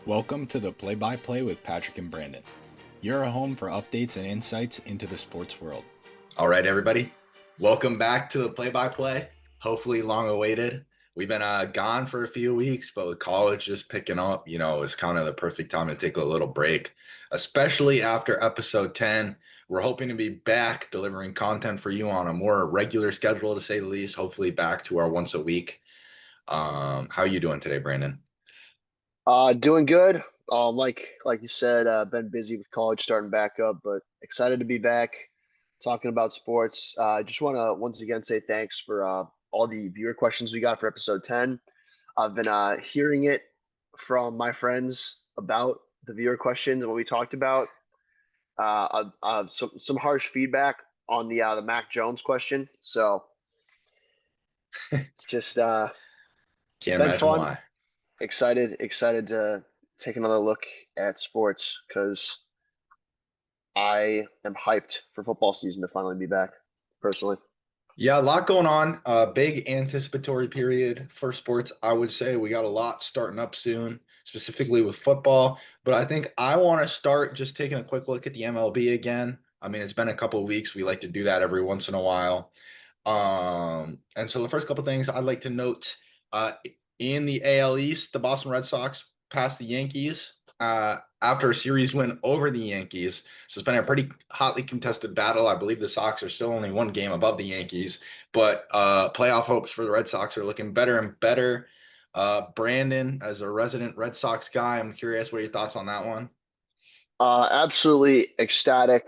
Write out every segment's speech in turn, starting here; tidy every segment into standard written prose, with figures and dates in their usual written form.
Welcome to the Play-by-Play with Patrick and Brandon. You're a home for updates and insights into the sports world. All right, everybody. Welcome back to the play-by-play. Hopefully long awaited. We've been gone for a few weeks, but with college just picking up, it's kind of the perfect time to take a little break, especially after episode 10. We're hoping to be back delivering content for you on a more regular schedule, to say the least, hopefully back to our once a week. How are you doing today, Brandon? Doing good. Like you said, been busy with college starting back up, but excited to be back talking about sports. I just want to once again say thanks for all the viewer questions we got for episode 10. I've been hearing it from my friends about the viewer questions and what we talked about. Some harsh feedback on the Mac Jones question. So just Can't been imagine fun. why. Excited to take another look at sports because I am hyped for football season to finally be back, personally. Yeah, a lot going on. Big anticipatory period for sports. I would say we got a lot starting up soon, specifically with football. But I think I want to start just taking a quick look at the MLB again. I mean, it's been a couple of weeks. We like to do that every once in a while. And so the first couple of things I'd like to note, uh, in the AL East, the Boston Red Sox passed the Yankees after a series win over the Yankees. So it's been a pretty hotly contested battle. I believe the Sox are still only one game above the Yankees, but playoff hopes for the Red Sox are looking better and better. Brandon, as a resident Red Sox guy, I'm curious what are your thoughts on that one? Absolutely ecstatic.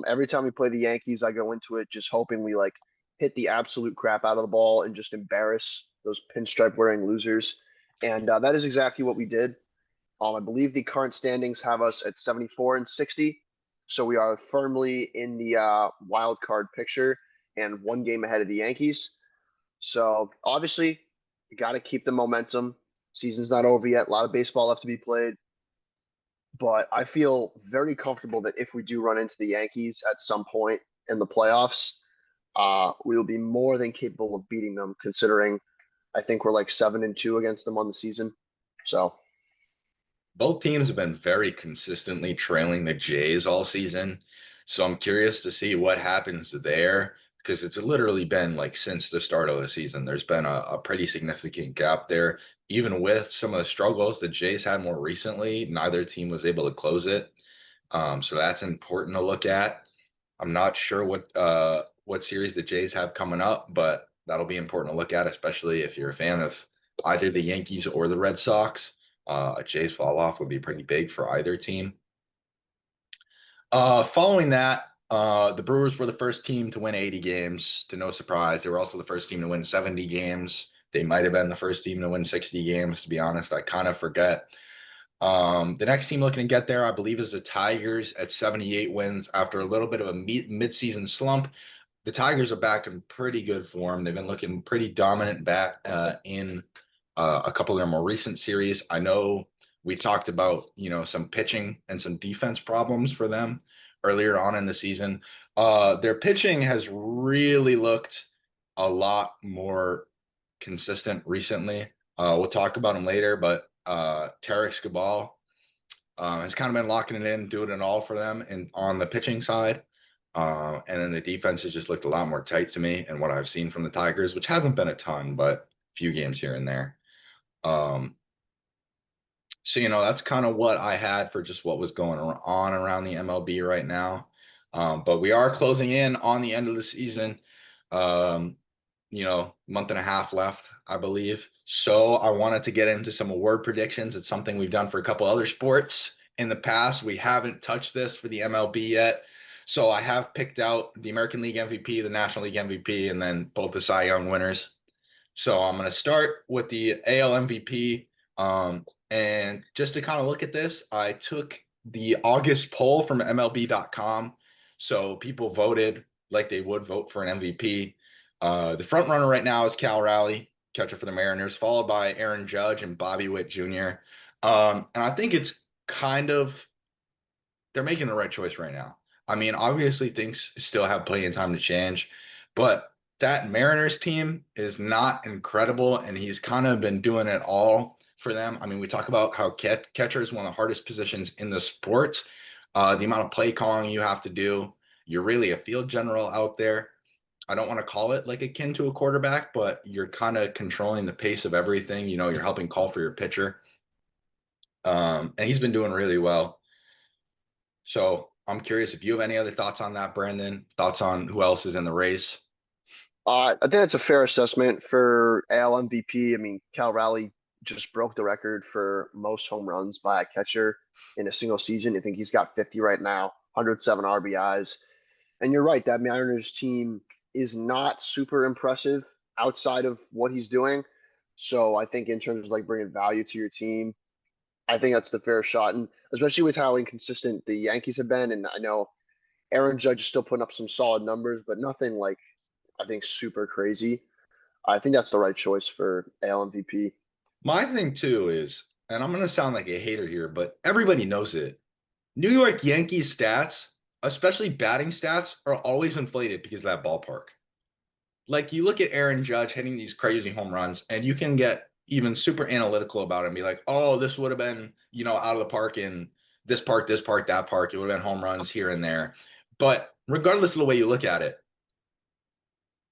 Every time we play the Yankees, I go into it just hoping we like hit the absolute crap out of the ball and just embarrass those pinstripe wearing losers. And that is exactly what we did. I believe the current standings have us at 74 and 60. So we are firmly in the wild card picture and one game ahead of the Yankees. So obviously, you got to keep the momentum. Season's not over yet. A lot of baseball left to be played. But I feel very comfortable that if we do run into the Yankees at some point in the playoffs, we will be more than capable of beating them, considering I think we're like 7-2 against them on the season. So Both teams have been very consistently trailing the Jays all season. So I'm curious to see what happens there because it's literally been like since the start of the season. There's been a pretty significant gap there. Even with some of the struggles the Jays had more recently, neither team was able to close it. So that's important to look at. I'm not sure what series the Jays have coming up, but that'll be important to look at, especially if you're a fan of either the Yankees or the Red Sox. A Jays fall off would be pretty big for either team. Following that, the Brewers were the first team to win 80 games, to no surprise. They were also the first team to win 70 games. They might have been the first team to win 60 games, to be honest. I kind of forget. The next team looking to get there, I believe, is the Tigers at 78 wins after a little bit of a mid-season slump. The Tigers are back in pretty good form. They've been looking pretty dominant back in a couple of their more recent series. I know we talked about, some pitching and some defense problems for them earlier on in the season. Their pitching has really looked a lot more consistent recently. We'll talk about him later, but Tarek Skubal has kind of been locking it in, doing it all for them and on the pitching side. And then the defense has just looked a lot more tight to me and what I've seen from the Tigers, which hasn't been a ton, but a few games here and there. Um, so, that's kind of what I had for just what was going on around the MLB right now. But we are closing in on the end of the season. Um, month and a half left, I believe. So I wanted to get into some award predictions. It's something we've done for a couple other sports in the past. We haven't touched this for the MLB yet. So I have picked out the American League MVP, the National League MVP, and then both the Cy Young winners. So I'm going to start with the AL MVP. And just to kind of look at this, I took the August poll from MLB.com. So people voted like they would vote for an MVP. The front runner right now is Cal Raleigh, catcher for the Mariners, followed by Aaron Judge and Bobby Witt Jr. And I think it's kind of they're making the right choice right now. I mean, obviously things still have plenty of time to change, but that Mariners team is not incredible, and he's kind of been doing it all for them. I mean, we talk about how catcher is one of the hardest positions in the sport. The amount of play calling you have to do. You're really a field general out there. I don't want to call it like akin to a quarterback, but you're kind of controlling the pace of everything. You know, you're helping call for your pitcher. And he's been doing really well. So I'm curious if you have any other thoughts on that, Brandon. Thoughts on who else is in the race? I think that's a fair assessment for AL MVP. I mean, Cal Raleigh just broke the record for most home runs by a catcher in a single season. I think he's got 50 right now, 107 RBIs. And you're right, that Mariners team is not super impressive outside of what he's doing. So I think in terms of like bringing value to your team, I think that's the fair shot. And especially with how inconsistent the Yankees have been. And I know Aaron Judge is still putting up some solid numbers, but nothing like I think super crazy. I think that's the right choice for AL MVP. My thing too is, and I'm going to sound like a hater here, but everybody knows it. New York Yankees stats, especially batting stats, are always inflated because of that ballpark. Like you look at Aaron Judge hitting these crazy home runs, and you can get even super analytical about it and be like, oh, this would have been, out of the park in this park, that park. It would have been home runs here and there. But regardless of the way you look at it,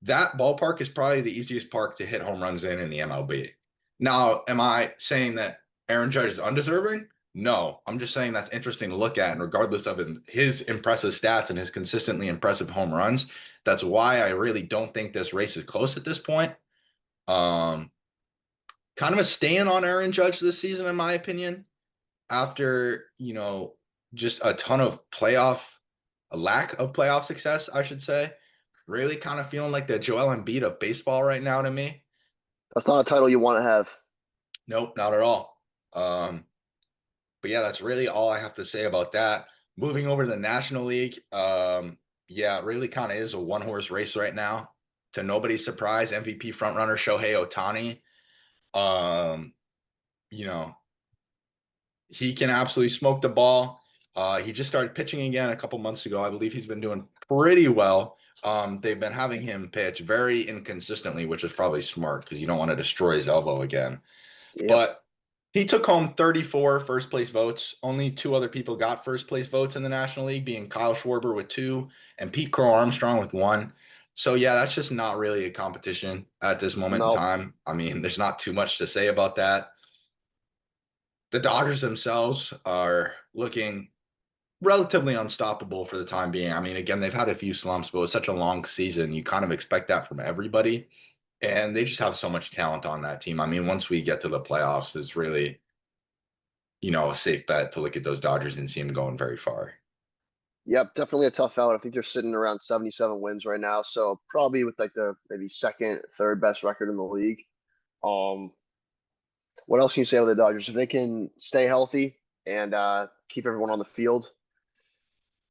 that ballpark is probably the easiest park to hit home runs in the MLB. Now, am I saying that Aaron Judge is undeserving? No, I'm just saying that's interesting to look at. And regardless of his impressive stats and his consistently impressive home runs, that's why I really don't think this race is close at this point. Um, Kind of a stand on Aaron Judge this season, in my opinion, after, just a lack of playoff success, I should say. Really kind of feeling like the Joel Embiid of baseball right now to me. That's not a title you want to have. Nope, not at all. But yeah, that's really all I have to say about that. Moving over to the National League, yeah, it really kind of is a one-horse race right now. To nobody's surprise, MVP frontrunner Shohei Ohtani. Um, you know, he can absolutely smoke the ball. He just started pitching again a couple months ago. I believe he's been doing pretty well. They've been having him pitch very inconsistently, which is probably smart because you don't want to destroy his elbow again. Yep. But he took home 34 first place votes. Only two other people got first place votes in the National League, being Kyle Schwarber with 2 and Pete Crow Armstrong with 1. So yeah, that's just not really a competition at this moment in No. time. I mean, there's not too much to say about that. The Dodgers themselves are looking relatively unstoppable for the time being. I mean, again, they've had a few slumps, but it's such a long season. You kind of expect that from everybody. And they just have so much talent on that team. I mean, once we get to the playoffs, it's really, a safe bet to look at those Dodgers and see them going very far. Yep, definitely a tough out. I think they're sitting around 77 wins right now, so probably with like the maybe second, third best record in the league. Um, what else can you say with the Dodgers? If they can stay healthy and keep everyone on the field,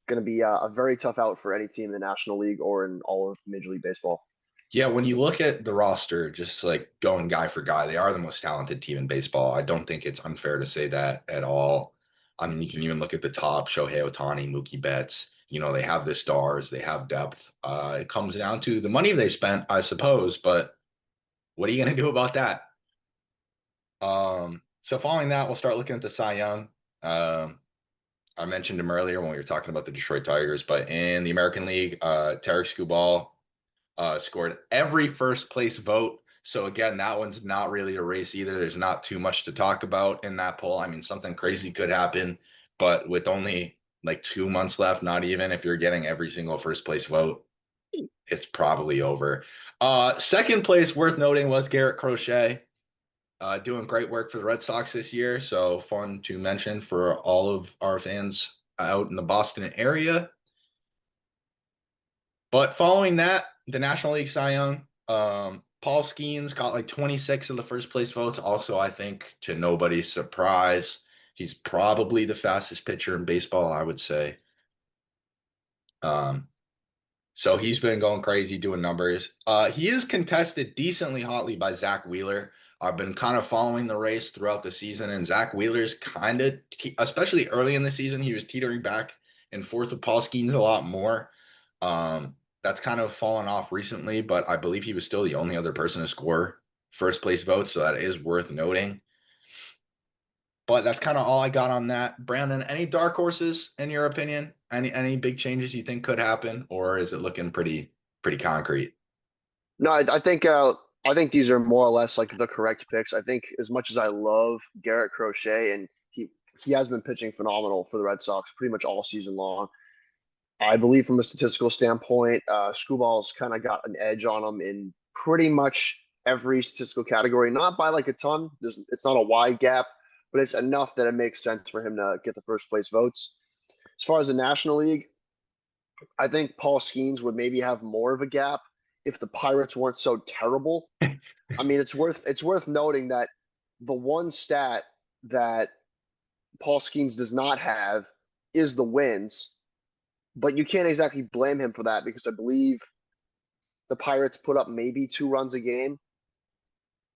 going to be a very tough out for any team in the National League or in all of Major League Baseball. Yeah, when you look at the roster, just like going guy for guy, they are the most talented team in baseball. I don't think it's unfair to say that at all. I mean, you can even look at the top, Shohei Ohtani, Mookie Betts. They have the stars, they have depth. It comes down to the money they spent, I suppose, but what are you going to do about that? So following that, we'll start looking at the Cy Young. I mentioned him earlier when we were talking about the Detroit Tigers, but in the American League, Tarek Skubal scored every first place vote. So again, that one's not really a race either. There's not too much to talk about in that poll. I mean, something crazy could happen, but with only like 2 months left, not even if you're getting every single first place vote, it's probably over. Second place worth noting was Garrett Crochet, doing great work for the Red Sox this year. So fun to mention for all of our fans out in the Boston area. But following that, the National League Cy Young, Paul Skeens got like 26 of the first place votes. Also, I think to nobody's surprise, he's probably the fastest pitcher in baseball, I would say. So he's been going crazy doing numbers. He is contested decently hotly by Zach Wheeler. I've been kind of following the race throughout the season, and Zach Wheeler's kind of, especially early in the season, he was teetering back and forth with Paul Skeens a lot more. That's kind of fallen off recently, but I believe he was still the only other person to score first place votes, so that is worth noting. But that's kind of all I got on that. Brandon, any dark horses in your opinion? Any big changes you think could happen, or is it looking pretty concrete? No, I think these are more or less like the correct picks. I think as much as I love Garrett Crochet and he has been pitching phenomenal for the Red Sox pretty much all season long. I believe from a statistical standpoint, Screwball's kind of got an edge on him in pretty much every statistical category, not by like a ton. It's not a wide gap, but it's enough that it makes sense for him to get the first place votes. As far as the National League, I think Paul Skeens would maybe have more of a gap if the Pirates weren't so terrible. I mean, it's worth noting that the one stat that Paul Skeens does not have is the wins, but you can't exactly blame him for that because I believe the Pirates put up maybe 2 runs a game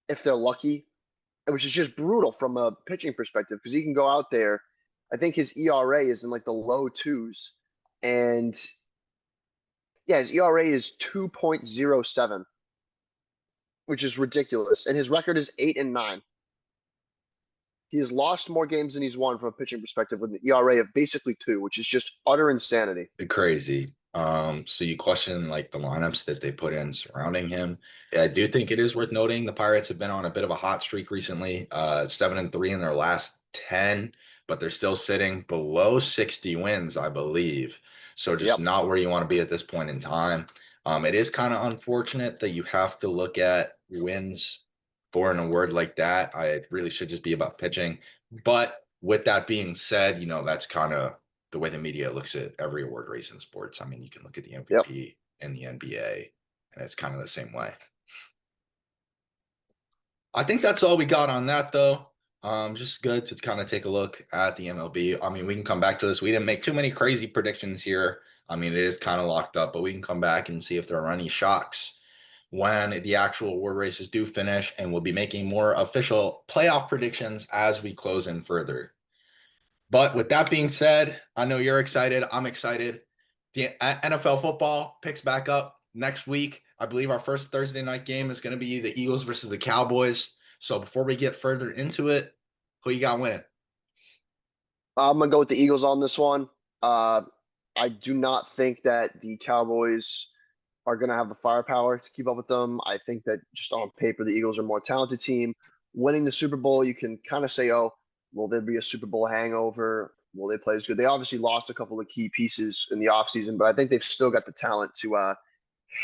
if they're lucky, which is just brutal from a pitching perspective because he can go out there. I think his ERA is in like the low twos, and yeah, his ERA is 2.07, which is ridiculous, and his record is 8-9. He has lost more games than he's won from a pitching perspective with an ERA of basically 2, which is just utter insanity. Crazy. So you question like the lineups that they put in surrounding him. Yeah, I do think it is worth noting the Pirates have been on a bit of a hot streak recently. 7-3 in their last 10, but they're still sitting below 60 wins, I believe. So just Yep. not where you want to be at this point in time. It is kind of unfortunate that you have to look at wins for an award like that. It really should just be about pitching. But with that being said, that's kind of the way the media looks at every award race in sports. I mean, you can look at the Yep. MVP in the NBA, and it's kind of the same way. I think that's all we got on that, though. Just good to kind of take a look at the MLB. I mean, we can come back to this. We didn't make too many crazy predictions here. I mean, it is kind of locked up, but we can come back and see if there are any shocks when the actual award races do finish, and we'll be making more official playoff predictions as we close in further. But with that being said, I know you're excited. I'm excited. The NFL football picks back up next week. I believe our first Thursday night game is going to be the Eagles versus the Cowboys. So before we get further into it, who you got winning? I'm gonna go with the Eagles on this one. Uh, I do not think that the Cowboys are gonna have the firepower to keep up with them. I think that just on paper, the Eagles are a more talented team. Winning the Super Bowl, you can kind of say, "Oh, will there be a Super Bowl hangover? Will they play as good?" They obviously lost a couple of key pieces in the offseason, but I think they've still got the talent to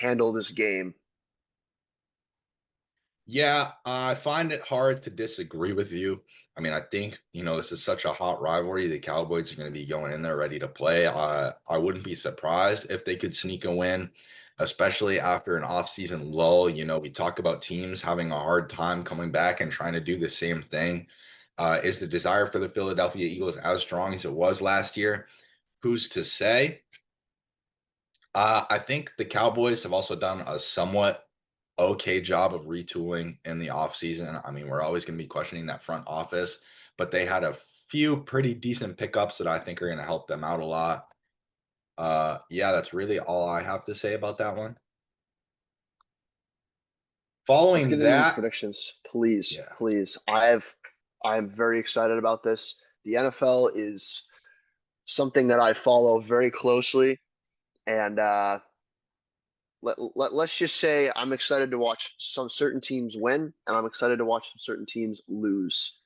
handle this game. Yeah, I find it hard to disagree with you. I mean, I think, this is such a hot rivalry. The Cowboys are going to be going in there ready to play. I wouldn't be surprised if they could sneak a win, especially after an off-season lull. We talk about teams having a hard time coming back and trying to do the same thing. Is the desire for the Philadelphia Eagles as strong as it was last year? Who's to say? I think the Cowboys have also done a somewhat okay job of retooling in the offseason. I mean, we're always going to be questioning that front office, but they had a few pretty decent pickups that I think are going to help them out a lot. Yeah, that's really all I have to say about that one. Let's Following get into these that, predictions, please, yeah. please. I am very excited about this. The NFL is something that I follow very closely, and let's just say I'm excited to watch some certain teams win, and I'm excited to watch some certain teams lose.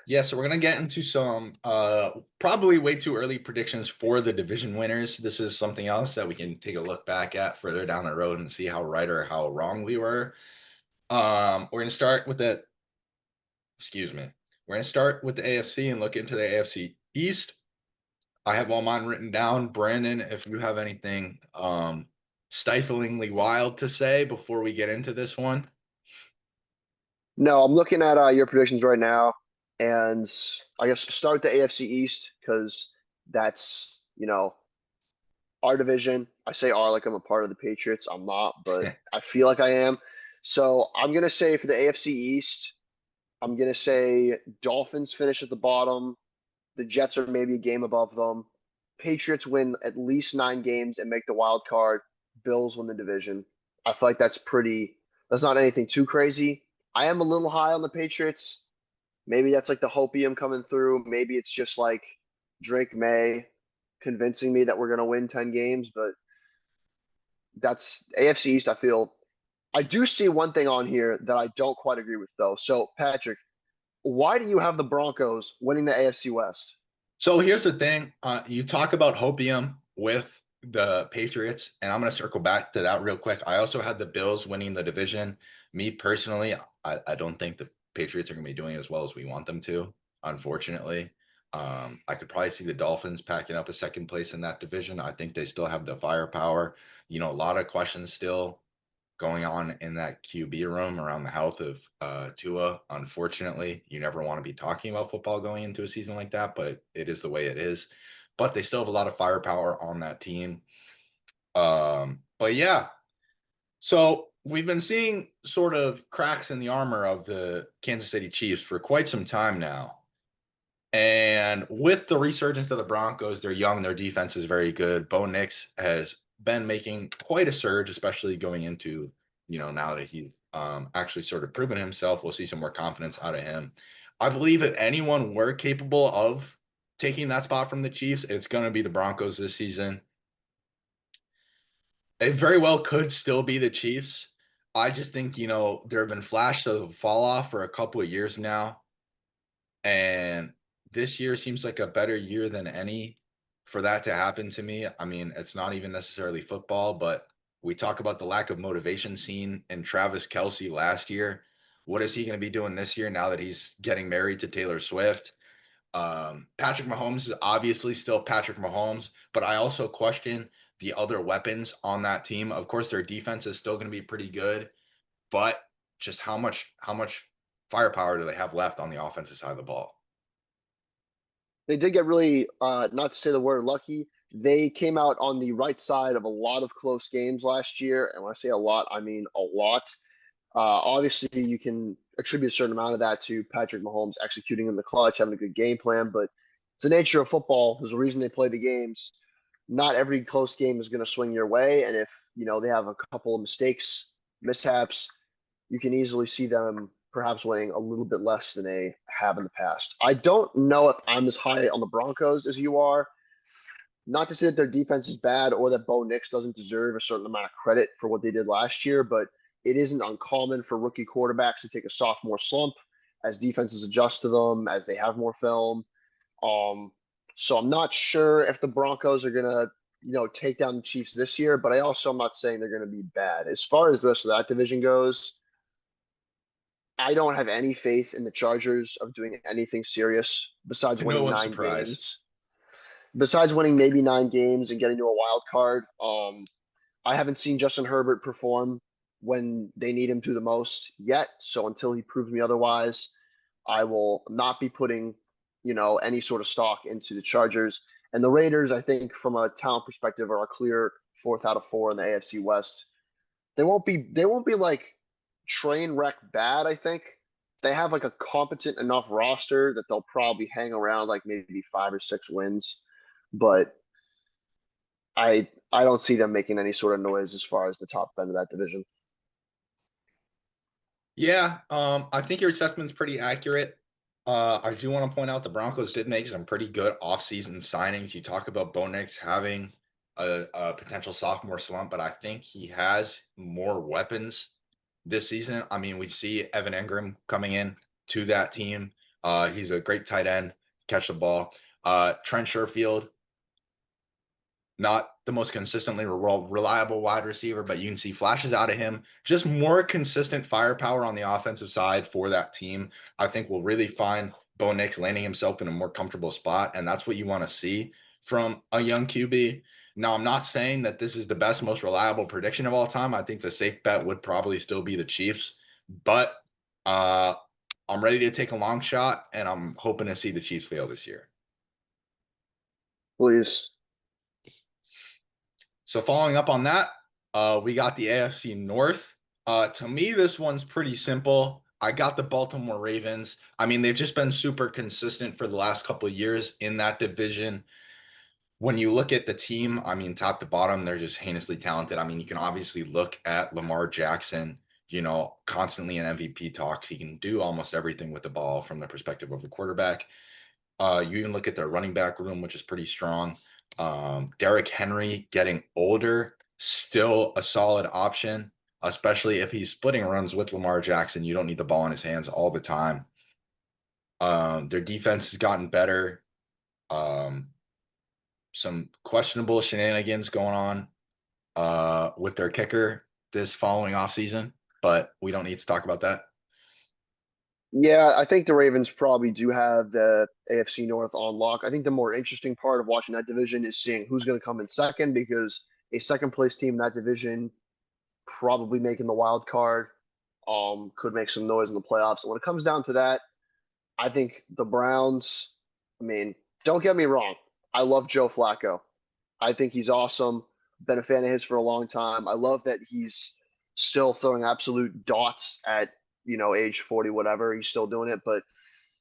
Yeah, so we're gonna get into some probably way too early predictions for the division winners. This is something else that we can take a look back at further down the road and see how right or how wrong we were. We're gonna start with the excuse me. We're gonna start with the AFC and look into the AFC East. I have all mine written down. Brandon, if you have anything stiflingly wild to say before we get into this one. No, I'm looking at your predictions right now, and I guess start with the AFC East because that's our division. I say our like I'm a part of the Patriots. I'm not, but I feel like I am. So I'm gonna say for the AFC East, I'm gonna say Dolphins finish at the bottom. The Jets are maybe a game above them. Patriots win at least 9 games and make the wild card. Bills win the division. I feel like that's not anything too crazy. I am a little high on the Patriots. Maybe that's like the hopium coming through. Maybe it's just like Drake May convincing me that we're going to win 10 games, but that's AFC East. I feel I do see one thing on here that I don't quite agree with, though. So, Patrick, why do you have the Broncos winning the AFC West? So here's the thing. You talk about hopium with the Patriots, and I'm going to circle back to that real quick. I also had the Bills winning the division. Me personally, I don't think the Patriots are going to be doing as well as we want them to, unfortunately. I could probably see the Dolphins packing up a second place in that division. I think they still have the firepower. A lot of questions still going on in that QB room around the health of Tua. Unfortunately, you never want to be talking about football going into a season like that, but it is the way it is. But they still have a lot of firepower on that team. But yeah, so we've been seeing sort of cracks in the armor of the Kansas City Chiefs for quite some time now. And with the resurgence of the Broncos, they're young, their defense is very good. Bo Nix has been making quite a surge, especially going into, now that he's actually sort of proven himself. We'll see some more confidence out of him. I believe if anyone were capable of taking that spot from the Chiefs, it's going to be the Broncos this season. It very well could still be the Chiefs. I just think, there have been flashes of fall off for a couple of years now. And this year seems like a better year than any for that to happen to me. I mean, it's not even necessarily football, but we talk about the lack of motivation seen in Travis Kelce last year. What is he going to be doing this year now that he's getting married to Taylor Swift? Patrick Mahomes is obviously still Patrick Mahomes, but I also question the other weapons on that team. Of course, their defense is still going to be pretty good, but just how much firepower do they have left on the offensive side of the ball? They did get really, not to say the word lucky, they came out on the right side of a lot of close games last year. And when I say a lot, I mean a lot. Obviously, you can attribute a certain amount of that to Patrick Mahomes executing in the clutch, having a good game plan, but it's the nature of football. There's a reason they play the games. Not every close game is going to swing your way, and if they have a couple of mistakes, mishaps, you can easily see them perhaps winning a little bit less than they have in the past. I don't know if I'm as high on the Broncos as you are. Not to say that their defense is bad or that Bo Nix doesn't deserve a certain amount of credit for what they did last year, but it isn't uncommon for rookie quarterbacks to take a sophomore slump as defenses adjust to them, as they have more film. Um, so I'm not sure if the Broncos are gonna, take down the Chiefs this year, but I also am not saying they're gonna be bad. As far as the rest of that division goes, I don't have any faith in the Chargers of doing anything serious besides To no winning one's nine surprise. games. Besides winning maybe 9 games and getting to a wild card, I haven't seen Justin Herbert perform when they need him to the most yet. So until he proves me otherwise, I will not be putting, any sort of stock into the Chargers. And the Raiders, I think, from a talent perspective, are a clear fourth out of four in the AFC West. They won't be like train wreck bad, I think. They have like a competent enough roster that they'll probably hang around like maybe 5 or 6 wins. But I don't see them making any sort of noise as far as the top end of that division. Yeah, I think your assessment's pretty accurate. I do want to point out the Broncos did make some pretty good offseason signings. You talk about Bo Nix having a potential sophomore slump, but I think he has more weapons this season. I mean, we see Evan Engram coming in to that team. He's a great tight end, catch the ball. Trent Sherfield, not the most consistently reliable wide receiver, but you can see flashes out of him. Just more consistent firepower on the offensive side for that team. I think will really find Bo Nix landing himself in a more comfortable spot, and that's what you want to see from a young QB. Now, I'm not saying that this is the best, most reliable prediction of all time. I think the safe bet would probably still be the Chiefs, but I'm ready to take a long shot, and I'm hoping to see the Chiefs fail this year. Please. So following up on that, we got the AFC North. To me, this one's pretty simple. I got the Baltimore Ravens. I mean, they've just been super consistent for the last couple of years in that division. When you look at the team, I mean, top to bottom, they're just heinously talented. I mean, you can obviously look at Lamar Jackson. constantly in MVP talks. He can do almost everything with the ball from the perspective of a quarterback. You even look at their running back room, which is pretty strong. Derrick Henry getting older, still a solid option, especially if he's splitting runs with Lamar Jackson. You don't need the ball in his hands all the time. Their defense has gotten better. Um, some questionable shenanigans going on with their kicker this following offseason, but we don't need to talk about that. Yeah, I think the Ravens probably do have the AFC North on lock. I think the more interesting part of watching that division is seeing who's going to come in second because a second place team in that division probably making the wild card could make some noise in the playoffs. And when it comes down to that, I think the Browns, I mean, don't get me wrong. I love Joe Flacco. I think he's awesome. Been a fan of his for a long time. I love that he's still throwing absolute dots at, age 40, whatever. He's still doing it. But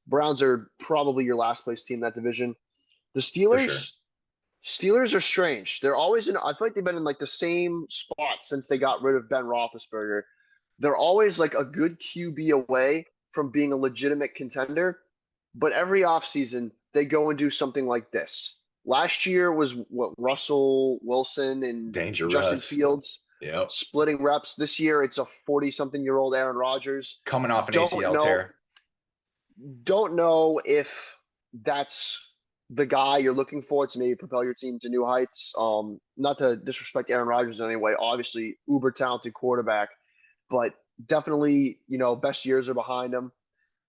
Browns are probably your last place team in that division. The For sure. Steelers are strange. They're always I feel like they've been in like the same spot since they got rid of Ben Roethlisberger. They're always like a good QB away from being a legitimate contender, but every offseason they go and do something like this. Last year was what Russell Wilson and Justin Dangerous. Fields Yep. splitting reps. This year it's a 40-something-year-old Aaron Rodgers. Coming off an Don't ACL know tear. don't know if that's the guy you're looking for to maybe propel your team to new heights. Not to disrespect Aaron Rodgers in any way, obviously uber talented quarterback, but definitely, best years are behind him.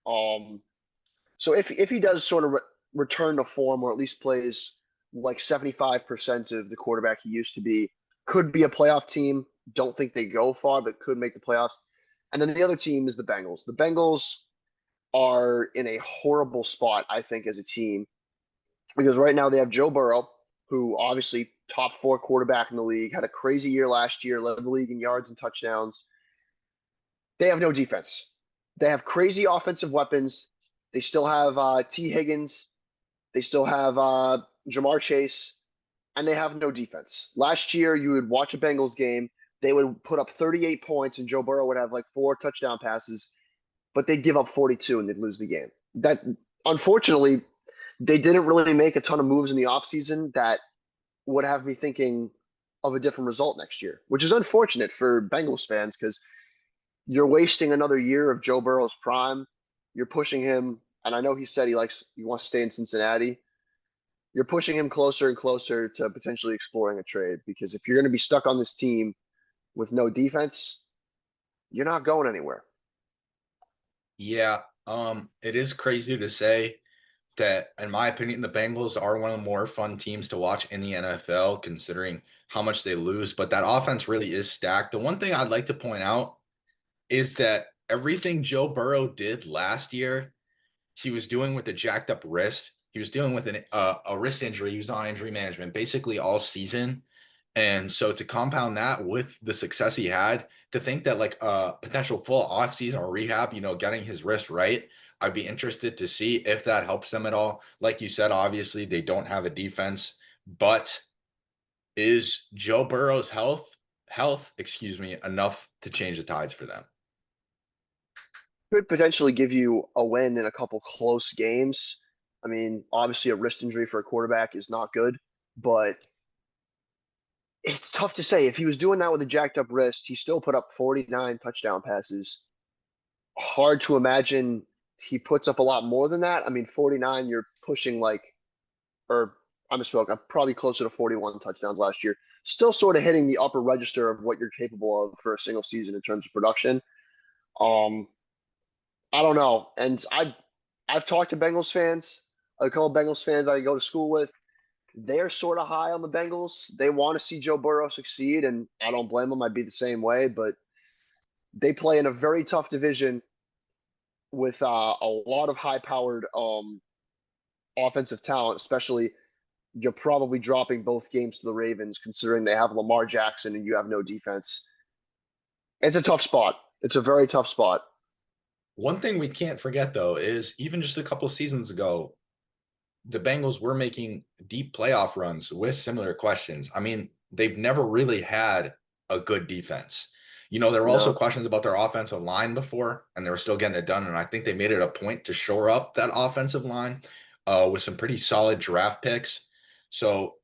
Um, so if he does sort of return to form or at least plays like 75% of the quarterback he used to be, could be a playoff team. Don't think they go far, but could make the playoffs. And then the other team is the Bengals. The Bengals are in a horrible spot, I think, as a team because right now they have Joe Burrow, who obviously top four quarterback in the league, had a crazy year last year, led the league in yards and touchdowns. They have no defense. They have crazy offensive weapons. They still have T. Higgins. They still have Jamar Chase, and they have no defense. Last year, you would watch a Bengals game. They would put up 38 points, and Joe Burrow would have like 4 touchdown passes, but they'd give up 42 and they'd lose the game. That, unfortunately, they didn't really make a ton of moves in the offseason that would have me thinking of a different result next year, which is unfortunate for Bengals fans because you're wasting another year of Joe Burrow's prime. You're pushing him, and I know he said he wants to stay in Cincinnati. You're pushing him closer and closer to potentially exploring a trade because if you're going to be stuck on this team with no defense, you're not going anywhere. Yeah. It is crazy to say that, in my opinion, the Bengals are one of the more fun teams to watch in the NFL, considering how much they lose. But that offense really is stacked. The one thing I'd like to point out is that everything Joe Burrow did last year, he was doing with a jacked up wrist. He was dealing with a wrist injury. He was on injury management basically all season. And so to compound that with the success he had, to think that like a potential full offseason or rehab, getting his wrist right, I'd be interested to see if that helps them at all. Like you said, obviously they don't have a defense, but is Joe Burrow's enough to change the tides for them? Could potentially give you a win in a couple close games. I mean, obviously, a wrist injury for a quarterback is not good, but it's tough to say. If he was doing that with a jacked up wrist, he still put up 49 touchdown passes. Hard to imagine he puts up a lot more than that. I mean, 49, you're pushing like, or I misspoke, I'm probably closer to 41 touchdowns last year. Still sort of hitting the upper register of what you're capable of for a single season in terms of production. Um, I don't know. And I've talked to Bengals fans, a couple of Bengals fans I go to school with. They're sort of high on the Bengals. They want to see Joe Burrow succeed, and I don't blame them. I'd be the same way, but they play in a very tough division with a lot of high-powered offensive talent. Especially, you're probably dropping both games to the Ravens, considering they have Lamar Jackson and you have no defense. It's a tough spot. It's a very tough spot. One thing we can't forget though is even just a couple seasons ago, the Bengals were making deep playoff runs with similar questions. I mean, they've never really had a good defense. There were also No. questions about their offensive line before, and they were still getting it done. And I think they made it a point to shore up that offensive line with some pretty solid draft picks. So,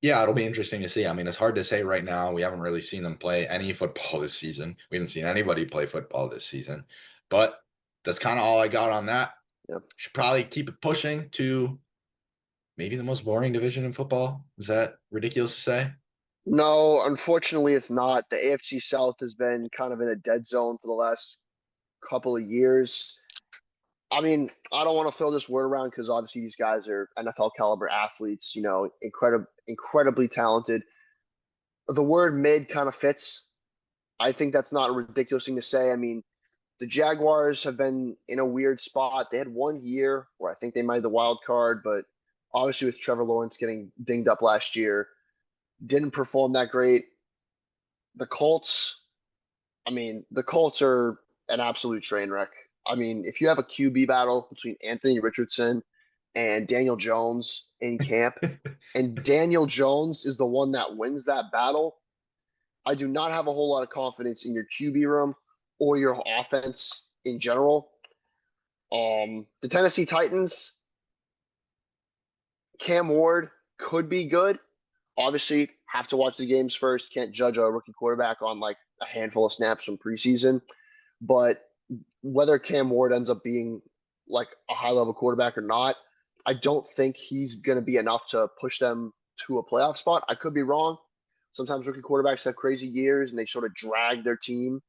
yeah, it'll be interesting to see. I mean, it's hard to say right now. We haven't really seen them play any football this season. We haven't seen anybody play football this season. But that's kind of all I got on that. Yeah. Should probably keep it pushing to maybe the most boring division in football. Is that ridiculous to say? No, unfortunately, it's not. The AFC South has been kind of in a dead zone for the last couple of years. I mean, I don't want to throw this word around because obviously these guys are NFL caliber athletes, incredibly talented. The word mid kind of fits. I think that's not a ridiculous thing to say. I mean, the Jaguars have been in a weird spot. They had 1 year where I think they made the wild card, but obviously with Trevor Lawrence getting dinged up last year, didn't perform that great. The Colts, I mean, the Colts are an absolute train wreck. I mean, if you have a QB battle between Anthony Richardson and Daniel Jones in camp, and Daniel Jones is the one that wins that battle, I do not have a whole lot of confidence in your QB room or your offense in general. The Tennessee Titans, Cam Ward could be good. Obviously, have to watch the games first. Can't judge a rookie quarterback on like a handful of snaps from preseason. But whether Cam Ward ends up being like a high level quarterback or not, I don't think he's going to be enough to push them to a playoff spot. I could be wrong. Sometimes rookie quarterbacks have crazy years and they sort of drag their team,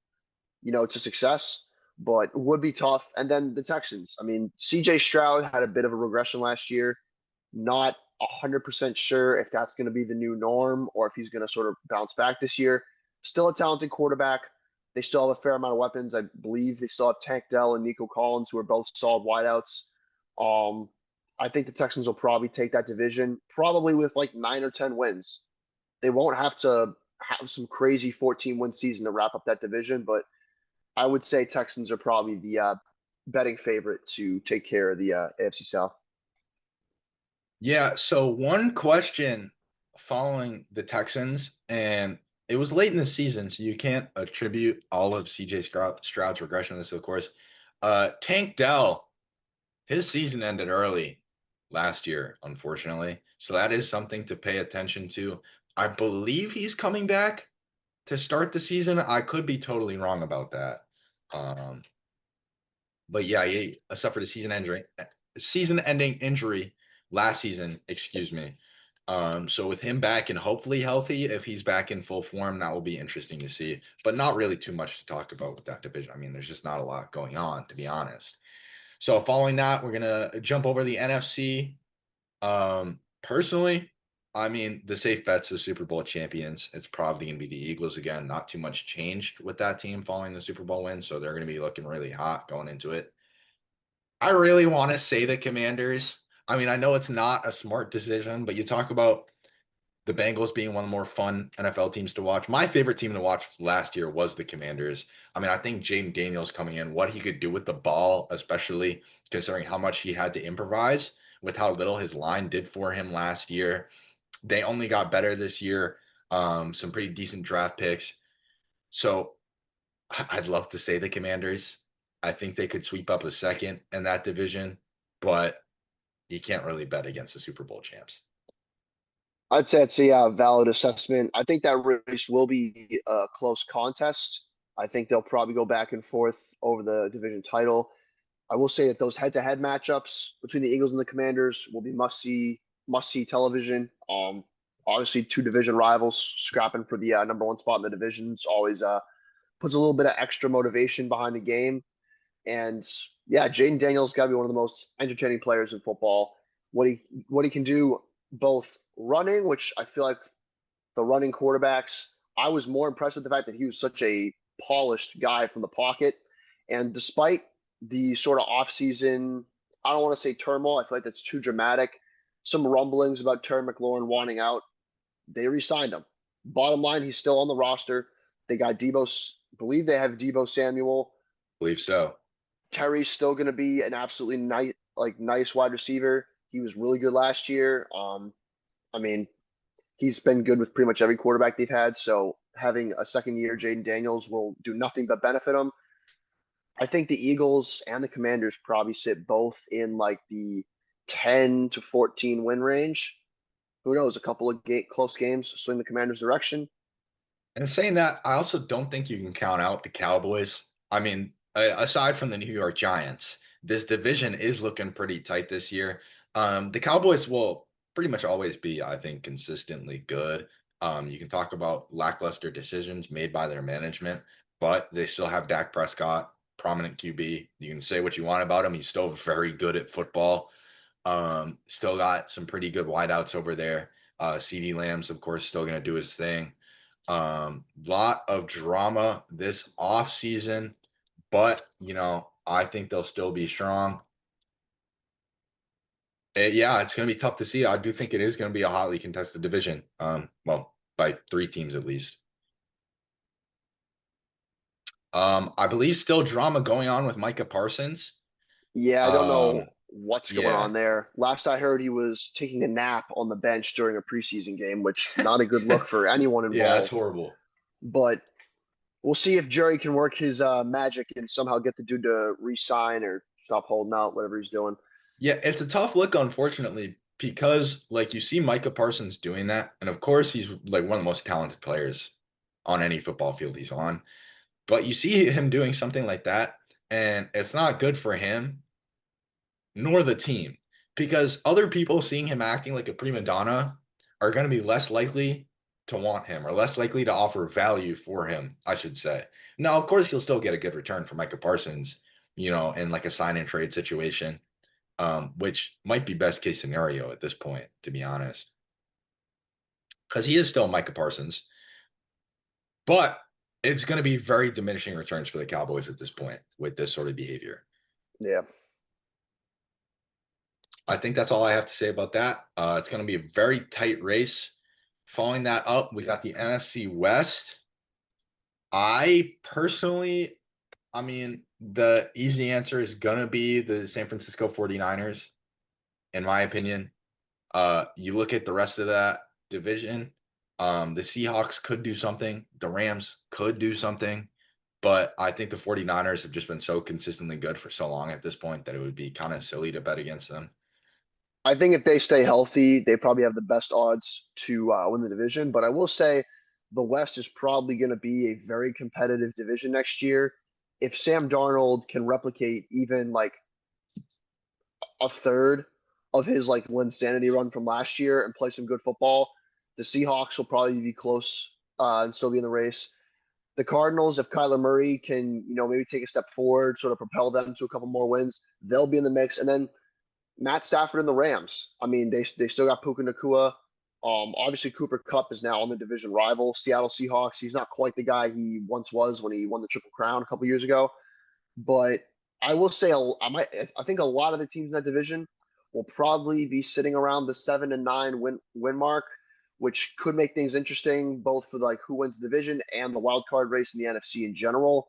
to success, but would be tough. And then the Texans. I mean, CJ Stroud had a bit of a regression last year. Not 100% sure if that's going to be the new norm or if he's going to sort of bounce back this year. Still a talented quarterback. They still have a fair amount of weapons. I believe they still have Tank Dell and Nico Collins, who are both solid wideouts. I think the Texans will probably take that division, probably with like 9 or 10 wins. They won't have to have some crazy 14-win season to wrap up that division, but I would say Texans are probably the betting favorite to take care of the AFC South. Yeah, so one question following the Texans, and it was late in the season, so you can't attribute all of CJ Stroud's regression to this, of course. Tank Dell, his season ended early last year, unfortunately. So that is something to pay attention to. I believe he's coming back to start the season. I could be totally wrong about that. Um, but yeah, he suffered a season-ending injury last season, excuse me. So with him back and hopefully healthy, if he's back in full form, that will be interesting to see. But not really too much to talk about with that division. I mean, there's just not a lot going on, to be honest. So following that, we're gonna jump over the NFC. Personally, I mean, the safe bet's the Super Bowl champions. It's probably gonna be the Eagles again. Not too much changed with that team following the Super Bowl win, so they're gonna be looking really hot going into it. I really want to say the Commanders. I mean, I know it's not a smart decision, but you talk about the Bengals being one of the more fun NFL teams to watch. My favorite team to watch last year was the Commanders. I mean, I think Jaden Daniels coming in, what he could do with the ball, especially considering how much he had to improvise with how little his line did for him last year. They only got better this year. Some pretty decent draft picks. So I'd love to say the Commanders. I think they could sweep up a second in that division, but you can't really bet against the Super Bowl champs. I'd say it's a valid assessment. I think that race will be a close contest. I think they'll probably go back and forth over the division title. I will say that those head-to-head matchups between the Eagles and the Commanders will be must-see television. Obviously, two division rivals scrapping for the number one spot in the divisions always puts a little bit of extra motivation behind the game. And yeah, Jaden Daniels got to be one of the most entertaining players in football. What he can do both running, which I feel like the running quarterbacks, I was more impressed with the fact that he was such a polished guy from the pocket. And despite the sort of offseason, I don't want to say turmoil, I feel like that's too dramatic. Some rumblings about Terry McLaurin wanting out. They re-signed him. Bottom line, he's still on the roster. They got believe they have Debo Samuel. Believe so. Terry's still going to be an absolutely nice wide receiver. He was really good last year. I mean, he's been good with pretty much every quarterback they've had. So having a second year Jaden Daniels will do nothing but benefit him. I think the Eagles and the Commanders probably sit both in like the 10 to 14 win range. Who knows? A couple of close games swing the Commanders' direction. And saying that, I also don't think you can count out the Cowboys. I mean, aside from the New York Giants, this division is looking pretty tight this year. The Cowboys will pretty much always be, I think, consistently good. You can talk about lackluster decisions made by their management, but they still have Dak Prescott, prominent QB. You can say what you want about him. He's still very good at football. Still got some pretty good wideouts over there. CD Lamb's, of course, still going to do his thing. Lot of drama this off season, but I think they'll still be strong. Yeah, it's going to be tough to see. I do think it is going to be a hotly contested division. Well, by 3 teams at least. I believe still drama going on with Micah Parsons. Yeah, I don't know what's going Yeah. on there. Last I heard, he was taking a nap on the bench during a preseason game, which not a good look for anyone Yeah, that's involved. horrible. But we'll see if Jerry can work his magic and somehow get the dude to re-sign or stop holding out, whatever he's doing. Yeah, it's a tough look, unfortunately, because like you see Micah Parsons doing that, and of course he's like one of the most talented players on any football field he's on. But you see him doing something like that, and it's not good for him nor the team because other people seeing him acting like a prima donna are going to be less likely to want him or less likely to offer value for him, I should say. Now, of course, he'll still get a good return for Micah Parsons, in like a sign and trade situation, which might be best case scenario at this point, to be honest, because he is still Micah Parsons. But it's going to be very diminishing returns for the Cowboys at this point with this sort of behavior. Yeah. I think that's all I have to say about that. It's going to be a very tight race. Following that up, we got the NFC West. I personally, the easy answer is going to be the San Francisco 49ers, in my opinion. You look at the rest of that division, the Seahawks could do something. The Rams could do something. But I think the 49ers have just been so consistently good for so long at this point that it would be kind of silly to bet against them. I think if they stay healthy, they probably have the best odds to win the division. But I will say the West is probably going to be a very competitive division next year. If Sam Darnold can replicate even like a third of his like Linsanity run from last year and play some good football, the Seahawks will probably be close and still be in the race. The Cardinals, if Kyler Murray can, maybe take a step forward, sort of propel them to a couple more wins, they'll be in the mix. And then Matt Stafford and the Rams. I mean, they still got Puka Nacua. Obviously, Cooper Kupp is now on the division rival, Seattle Seahawks. He's not quite the guy he once was when he won the Triple Crown a couple years ago. But I will say, I think a lot of the teams in that division will probably be sitting around the 7-9 win mark, which could make things interesting both for like who wins the division and the wild card race in the NFC in general.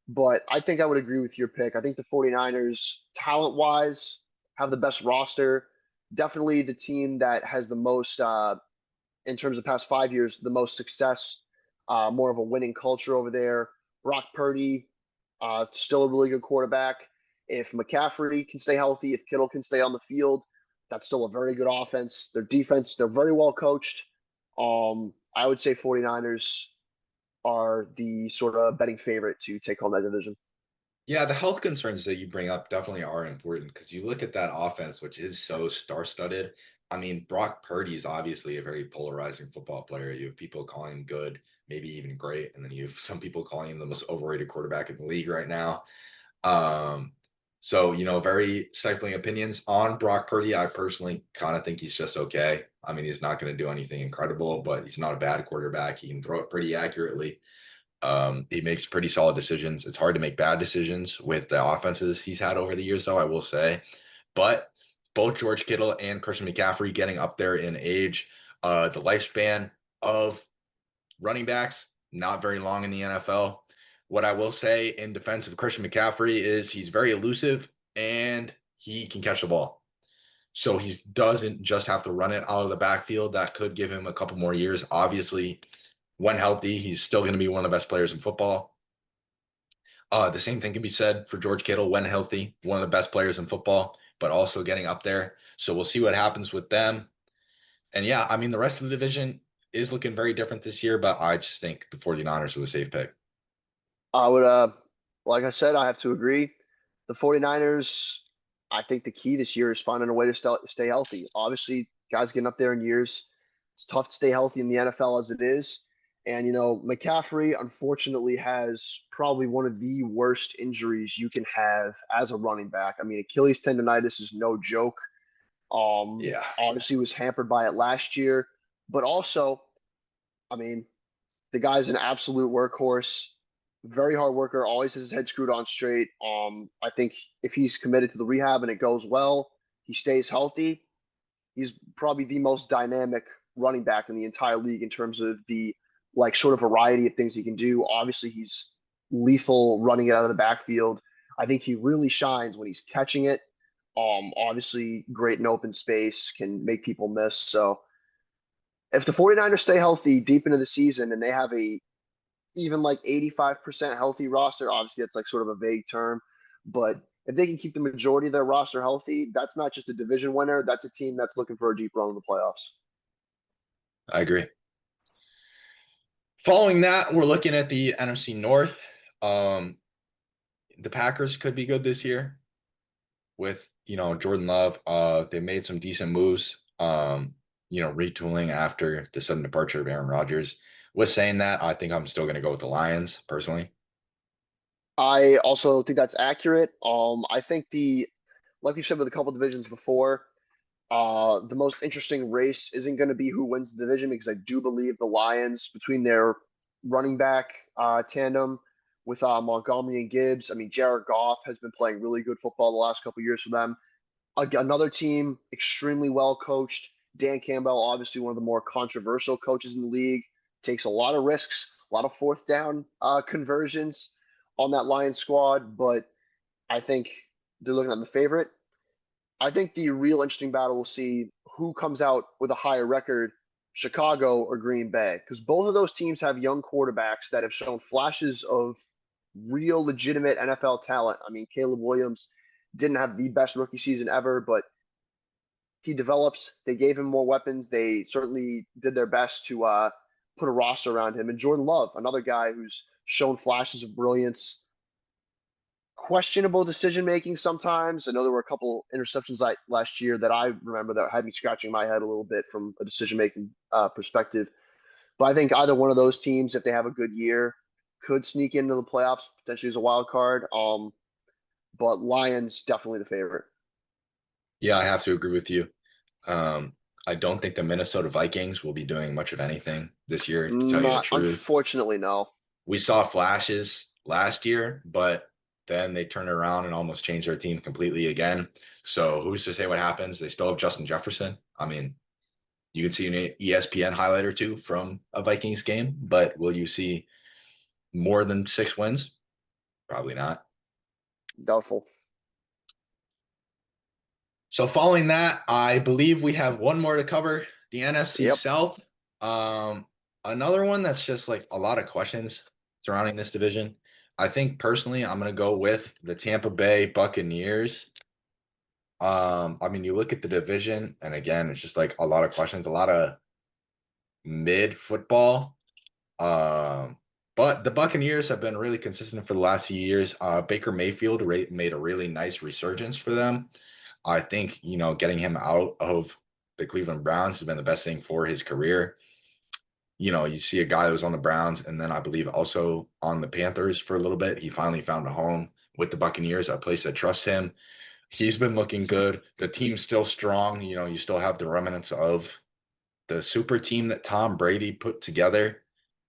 But I think I would agree with your pick. I think the 49ers, talent wise, have the best roster. Definitely the team that has the most, in terms of past 5 years, the most success, more of a winning culture over there. Brock Purdy, still a really good quarterback. If McCaffrey can stay healthy, if Kittle can stay on the field, that's still a very good offense. Their defense, they're very well coached. I would say 49ers are the sort of betting favorite to take home that division. Yeah, the health concerns that you bring up definitely are important because you look at that offense, which is so star-studded. Brock Purdy is obviously a very polarizing football player. You have people calling him good, maybe even great, and then you have some people calling him the most overrated quarterback in the league right now. So, very stifling opinions on Brock Purdy. I personally kind of think he's just okay. He's not going to do anything incredible, but he's not a bad quarterback. He can throw it pretty accurately. He makes pretty solid decisions. It's hard to make bad decisions with the offenses he's had over the years, though, I will say. But both George Kittle and Christian McCaffrey getting up there in age, the lifespan of running backs, not very long in the NFL. What I will say in defense of Christian McCaffrey is he's very elusive and he can catch the ball. So he doesn't just have to run it out of the backfield. That could give him a couple more years. Obviously, When healthy, he's still going to be one of the best players in football. The same thing can be said for George Kittle when healthy, one of the best players in football, but also getting up there. So we'll see what happens with them. And yeah, I mean, the rest of the division is looking very different this year, but I just think the 49ers are the safe pick. I would, like I said, I have to agree. The 49ers, I think the key this year is finding a way to stay healthy. Obviously, guys getting up there in years, it's tough to stay healthy in the NFL as it is. And, McCaffrey, unfortunately, has probably one of the worst injuries you can have as a running back. I mean, Achilles tendonitis is no joke. Yeah, Obviously was hampered by it last year, but also, I mean, the guy's an absolute workhorse, very hard worker, always has his head screwed on straight. I think if he's committed to the rehab and it goes well, he stays healthy. He's probably the most dynamic running back in the entire league in terms of the like sort of variety of things he can do. Obviously, he's lethal running it out of the backfield. I think he really shines when he's catching it. Obviously, great in open space, can make people miss. So if the 49ers stay healthy deep into the season and they have a even like 85% healthy roster, obviously that's like sort of a vague term, but if they can keep the majority of their roster healthy, that's not just a division winner. That's a team that's looking for a deep run in the playoffs. I agree. Following that, we're looking at the NFC North. Um, the Packers could be good this year with, Jordan Love. They made some decent moves, retooling after the sudden departure of Aaron Rodgers. With saying that, I think I'm still going to go with the Lions personally. I also think that's accurate. I think like you said with a couple divisions before, the most interesting race isn't going to be who wins the division because I do believe the Lions, between their running back tandem with Montgomery and Gibbs, I mean, Jared Goff has been playing really good football the last couple of years for them. Another team, extremely well coached. Dan Campbell, obviously one of the more controversial coaches in the league, takes a lot of risks, a lot of fourth down conversions on that Lions squad, but I think they're looking at the favorite. I think the real interesting battle will see who comes out with a higher record, Chicago or Green Bay, because both of those teams have young quarterbacks that have shown flashes of real legitimate NFL talent. I mean, Caleb Williams didn't have the best rookie season ever, but he develops. They gave him more weapons. They certainly did their best to put a roster around him. And Jordan Love, another guy who's shown flashes of brilliance, questionable decision making sometimes. I know there were a couple interceptions last year that I remember that had me scratching my head a little bit from a decision making perspective. But I think either one of those teams, if they have a good year, could sneak into the playoffs potentially as a wild card. But Lions definitely the favorite. Yeah, I have to agree with you. Um, I don't think the Minnesota Vikings will be doing much of anything this year, to tell you the Not truth. unfortunately, no. We saw flashes last year, but then they turned around and almost changed their team completely again. So who's to say what happens? They still have Justin Jefferson. I mean, you can see an ESPN highlight or two from a Vikings game, but will you see more than 6 wins? Probably not. Doubtful. So following that, I believe we have one more to cover, the NFC Yep. South. Um, Another one that's just like a lot of questions surrounding this division. I think personally, I'm gonna go with the Tampa Bay Buccaneers. I mean, you look at the division, and again, it's just like a lot of questions, a lot of mid football. Um, but the Buccaneers have been really consistent for the last few years. Baker Mayfield made a really nice resurgence for them. I think, getting him out of the Cleveland Browns has been the best thing for his career. You see a guy that was on the Browns and then I believe also on the Panthers for a little bit. He finally found a home with the Buccaneers, a place that trusts him. He's been looking good. The team's still strong. You still have the remnants of the super team that Tom Brady put together.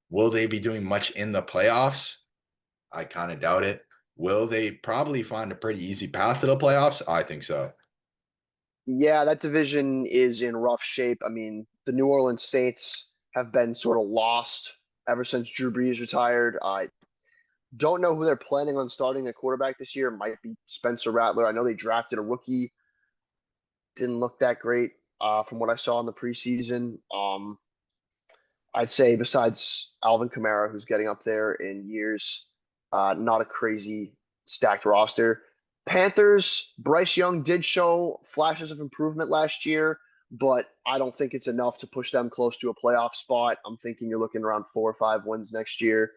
Will they be doing much in the playoffs? I kind of doubt it. Will they probably find a pretty easy path to the playoffs? I think so. Yeah, that division is in rough shape. I mean, the New Orleans Saints have been sort of lost ever since Drew Brees retired. I don't know who they're planning on starting at quarterback this year. It might be Spencer Rattler. I know they drafted a rookie. Didn't look that great from what I saw in the preseason. I'd say besides Alvin Kamara, who's getting up there in years, not a crazy stacked roster. Panthers, Bryce Young did show flashes of improvement last year, but I don't think it's enough to push them close to a playoff spot. I'm thinking you're looking around 4 or 5 wins next year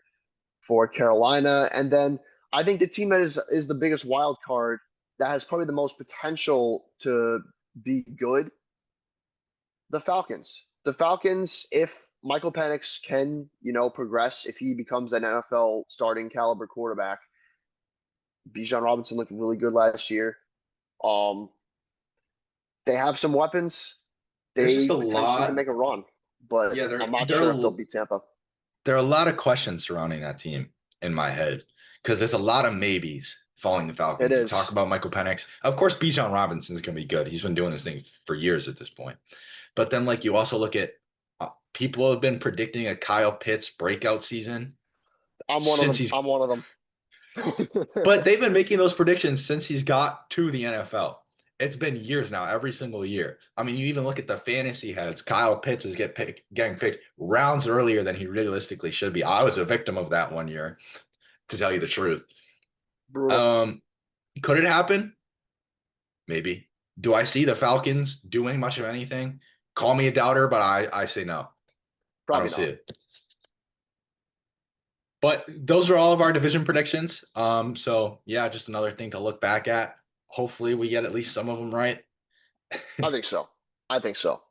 for Carolina. And then I think the team that is the biggest wild card that has probably the most potential to be good, the Falcons. The Falcons, if Michael Penix can, progress, if he becomes an NFL starting caliber quarterback, Bijan Robinson looked really good last year. Um, they have some weapons. There's just They a potentially can lot. make a run, but Yeah, I'm not sure if they'll beat Tampa. there are a lot of questions surrounding that team in my head because there's a lot of maybes following the It Falcons. You talk is. about Michael Penix. Of course, Bijan Robinson is going to be good. He's been doing his thing for years at this point. But then, like, you also look at people have been predicting a Kyle Pitts breakout season I'm one of since them. he's, I'm one of them. but they've been making those predictions since he's got to the NFL. It's been years now, every single year. I mean, you even look at the fantasy heads. Kyle Pitts is getting picked rounds earlier than he realistically should be. I was a victim of that one year, to tell you the truth. Brutal. Um, could it happen? Maybe. Do I see the Falcons doing much of anything? Call me a doubter, but I say no. I Probably don't see not. it. But those are all of our division predictions. So yeah, just another thing to look back at. Hopefully we get at least some of them right. I think so. I think so.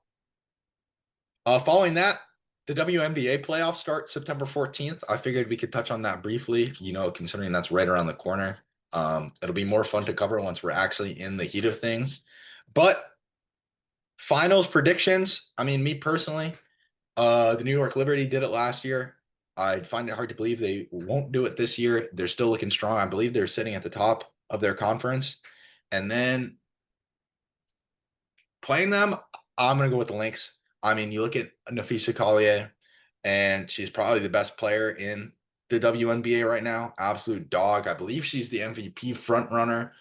Following that, the WNBA playoffs start September 14th. I figured we could touch on that briefly, considering that's right around the corner. It'll be more fun to cover once we're actually in the heat of things. But finals predictions, I mean, me personally, the New York Liberty did it last year. I find it hard to believe they won't do it this year. They're still looking strong. I believe they're sitting at the top of their conference. And then playing them, I'm going to go with the Lynx. I mean, you look at Nafisa Collier, and she's probably the best player in the WNBA right now. Absolute dog. I believe she's the MVP front runner,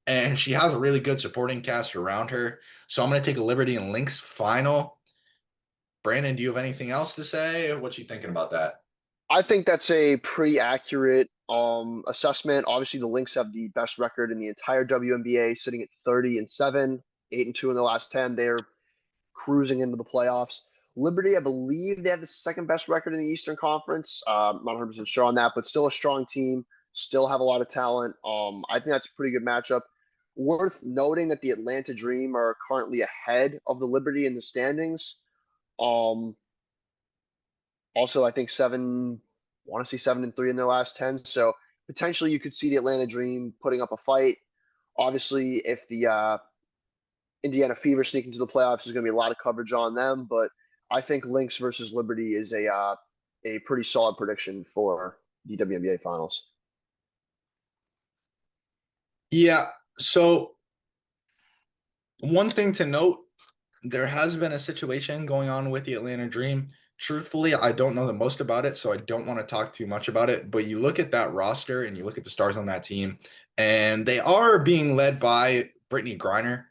and she has a really good supporting cast around her. So I'm going to take a Liberty and Lynx final. Brandon, do you have anything else to say? What you thinking about that? I think that's a pretty accurate assessment. Obviously, the Lynx have the best record in the entire WNBA, sitting at 30-7, 8-2 in the last 10. They're cruising into the playoffs. Liberty, I believe they have the second best record in the Eastern Conference. I'm not 100% sure on that, but still a strong team. Still have a lot of talent. I think that's a pretty good matchup. Worth noting that the Atlanta Dream are currently ahead of the Liberty in the standings. Um, Also, I think want to see 7-3 in their last 10. So potentially you could see the Atlanta Dream putting up a fight. Obviously, if the Indiana Fever sneak into the playoffs, there's going to be a lot of coverage on them. But I think Lynx versus Liberty is a pretty solid prediction for the WNBA Finals. Yeah. So one thing to note, there has been a situation going on with the Atlanta Dream. Truthfully, I don't know the most about it, so I don't want to talk too much about it. But you look at that roster and you look at the stars on that team, and they are being led by Brittany Griner,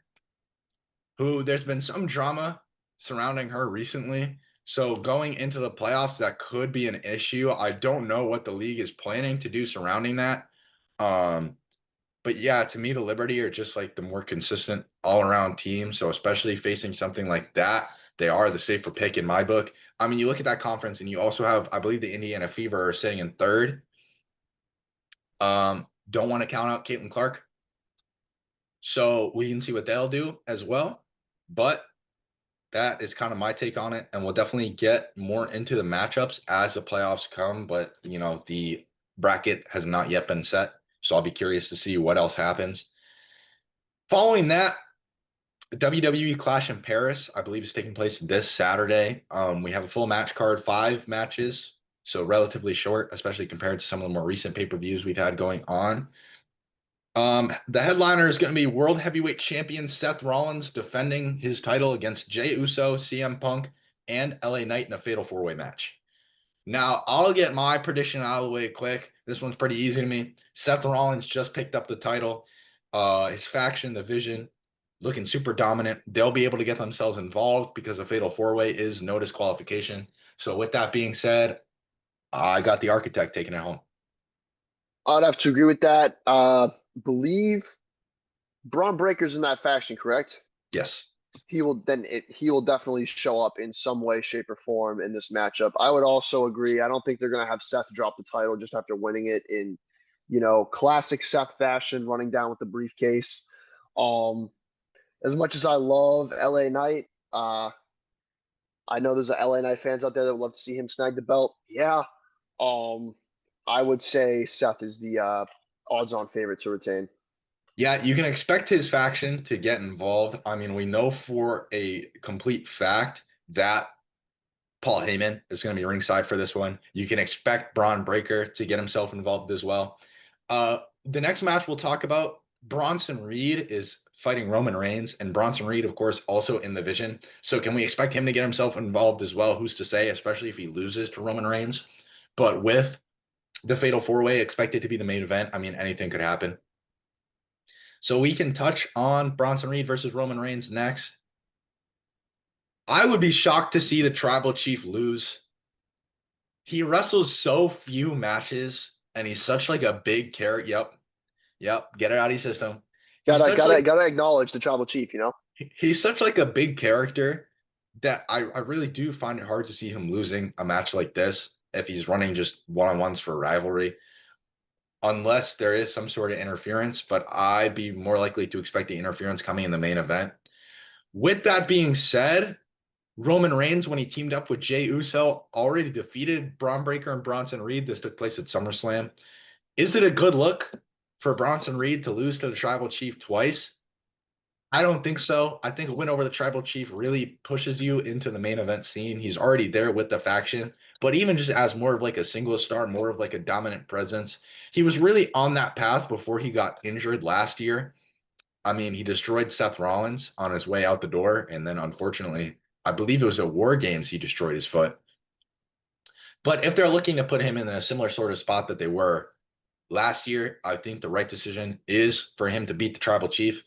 who there's been some drama surrounding her recently. So going into the playoffs, that could be an issue. I don't know what the league is planning to do surrounding that. Um, but yeah, to me, the Liberty are just like the more consistent all-around team. So especially facing something like that, they are the safer pick in my book. I mean, you look at that conference, and you also have, I believe, the Indiana Fever are sitting in third. Don't want to count out Caitlin Clark. So we can see what they'll do as well. But that is kind of my take on it, and we'll definitely get more into the matchups as the playoffs come. But the bracket has not yet been set, so I'll be curious to see what else happens. Following that, the WWE Clash in Paris, I believe, is taking place this Saturday. We have a full match card, 5 matches, so relatively short, especially compared to some of the more recent pay-per-views we've had going on. The headliner is going to be World Heavyweight Champion Seth Rollins defending his title against Jey Uso, CM Punk, and LA Knight in a fatal 4-way match. Now, I'll get my prediction out of the way quick. This one's pretty easy to me. Seth Rollins just picked up the title. His faction, the Vision, looking super dominant. They'll be able to get themselves involved because a fatal four-way is no disqualification. So with that being said, I got the architect taking it home. I'd have to agree with that. Believe Braun Breaker's in that faction, correct? Yes. He will definitely show up in some way, shape, or form in this matchup. I would also agree. I don't think they're going to have Seth drop the title just after winning it in, classic Seth fashion, running down with the briefcase. Um, as much as I love LA Knight, I know there's a LA Knight fans out there that would love to see him snag the belt. Yeah. Um, I would say Seth is the odds-on favorite to retain. Yeah, you can expect his faction to get involved. I mean, we know for a complete fact that Paul Heyman is going to be ringside for this one. You can expect Braun Breaker to get himself involved as well. The next match we'll talk about, Bronson Reed is fighting Roman Reigns, and Bronson Reed, of course, also in the Vision. So can we expect him to get himself involved as well? Who's to say, especially if he loses to Roman Reigns? But with the Fatal Four Way expected to be the main event, I mean, anything could happen. So we can touch on Bronson Reed versus Roman Reigns next. I would be shocked to see the Tribal Chief lose. He wrestles so few matches, and he's such like a big character. Yep. Get it out of your system. He's Gotta such gotta like gotta acknowledge the tribal chief. he's such like a big character that I really do find it hard to see him losing a match like this if he's running just one-on-ones for rivalry, unless there is some sort of interference. But I'd be more likely to expect the interference coming in the main event. With that being said, Roman Reigns, when he teamed up with Jey Uso, already defeated Braun Breaker and Bronson Reed. This took place at SummerSlam. Is it a good look for Bronson Reed to lose to the Tribal Chief twice? I don't think so. I think a win over the Tribal Chief really pushes you into the main event scene. He's already there with the faction, but even just as more of like a single star, more of like a dominant presence, he was really on that path before he got injured last year. I mean, he destroyed Seth Rollins on his way out the door, and then unfortunately, I believe it was at War Games he destroyed his foot. But if they're looking to put him in a similar sort of spot that they were last year, I think the right decision is for him to beat the Tribal Chief.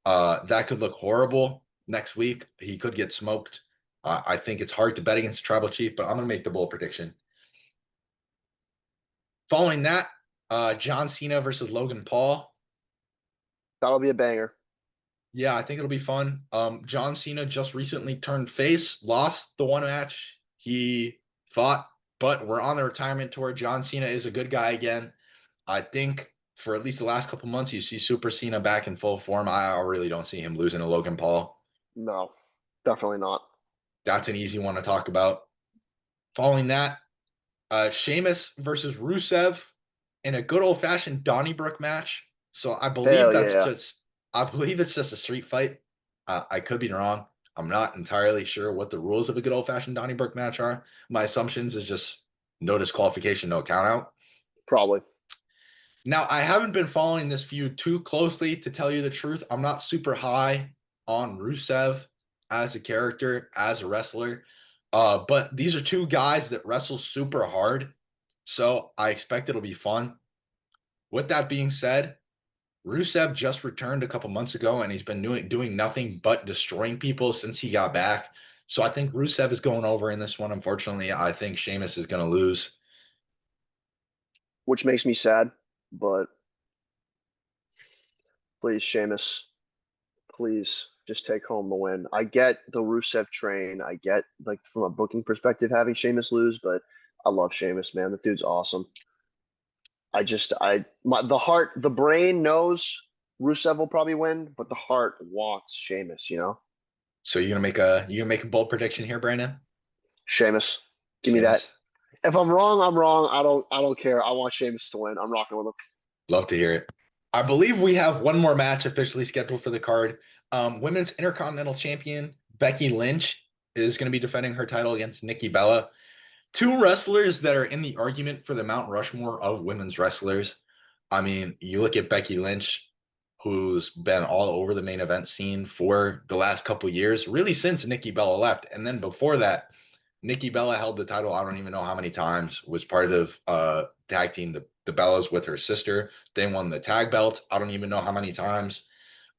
That could look horrible next week. He could get smoked. I think it's hard to bet against the Tribal Chief, but I'm going to make the bold prediction. Following that, John Cena versus Logan Paul. That'll be a banger. Yeah, I think it'll be fun. John Cena just recently turned face, lost the one match he fought, but we're on the retirement tour. John Cena is a good guy again. I think for at least the last couple months, you see Super Cena back in full form. I really don't see him losing to Logan Paul. No, definitely not. That's an easy one to talk about. Following that, Sheamus versus Rusev in a good old fashioned Donnybrook match. So I believe Hell yeah. I believe it's just a street fight. I could be wrong. I'm not entirely sure what the rules of a good old fashioned Donnybrook match are. My assumptions is just no disqualification, no count out. Probably. Now, I haven't been following this feud too closely to tell you the truth. I'm not super high on Rusev as a character, as a wrestler. But these are two guys that wrestle super hard. So I expect it'll be fun. With that being said, Rusev just returned a couple months ago and he's been doing nothing but destroying people since he got back. So I think Rusev is going over in this one. Unfortunately, I think Sheamus is going to lose. Which makes me sad, but please, Sheamus, please just take home the win. I get the Rusev train. I get like from a booking perspective having Sheamus lose, but I love Sheamus, man. The dude's awesome. The brain knows Rusev will probably win, but the heart wants Sheamus. So you're gonna make a bold prediction here, Brandon? Sheamus, give me that. Sheamus. If I'm wrong, I'm wrong. I don't care. I want Sheamus to win. I'm rocking with him. Love to hear it. I believe we have one more match officially scheduled for the card. Women's Intercontinental Champion Becky Lynch is going to be defending her title against Nikki Bella. Two wrestlers that are in the argument for the Mount Rushmore of women's wrestlers. I mean, you look at Becky Lynch, who's been all over the main event scene for the last couple years, really since Nikki Bella left. And then before that, Nikki Bella held the title, I don't even know how many times, was part of tag team the Bellas with her sister. They won the tag belts. I don't even know how many times.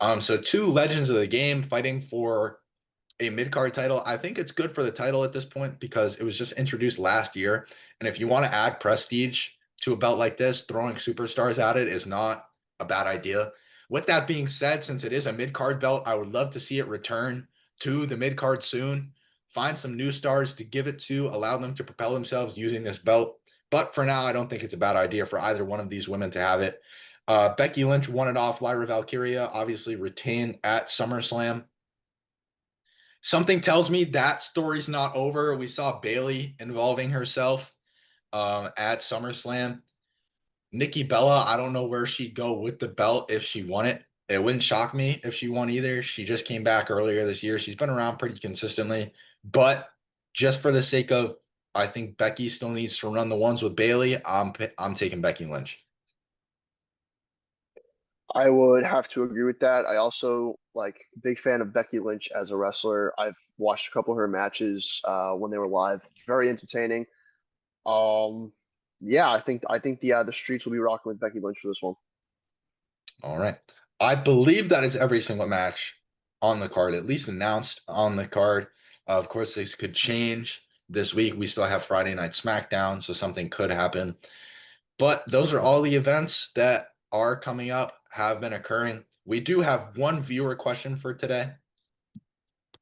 So two legends of the game fighting for a mid-card title. I think it's good for the title at this point because it was just introduced last year. And if you want to add prestige to a belt like this, throwing superstars at it is not a bad idea. With that being said, since it is a mid-card belt, I would love to see it return to the mid-card soon. Find some new stars to give it to, allow them to propel themselves using this belt. But for now, I don't think it's a bad idea for either one of these women to have it. Becky Lynch won it off Lyra Valkyria, obviously retained at SummerSlam. Something tells me that story's not over. We saw Bayley involving herself at SummerSlam. Nikki Bella, I don't know where she'd go with the belt if she won it. It wouldn't shock me if she won either. She just came back earlier this year. She's been around pretty consistently. But just for the sake of, I think Becky still needs to run the ones with Bayley. I'm taking Becky Lynch. I would have to agree with that. I also big fan of Becky Lynch as a wrestler. I've watched a couple of her matches when they were live. Very entertaining. Yeah, I think the streets will be rocking with Becky Lynch for this one. All right. I believe that is every single match on the card, at least announced on the card. Of course, this could change this week. We still have Friday Night SmackDown, so something could happen. But those are all the events that are coming up, have been occurring. We do have one viewer question for today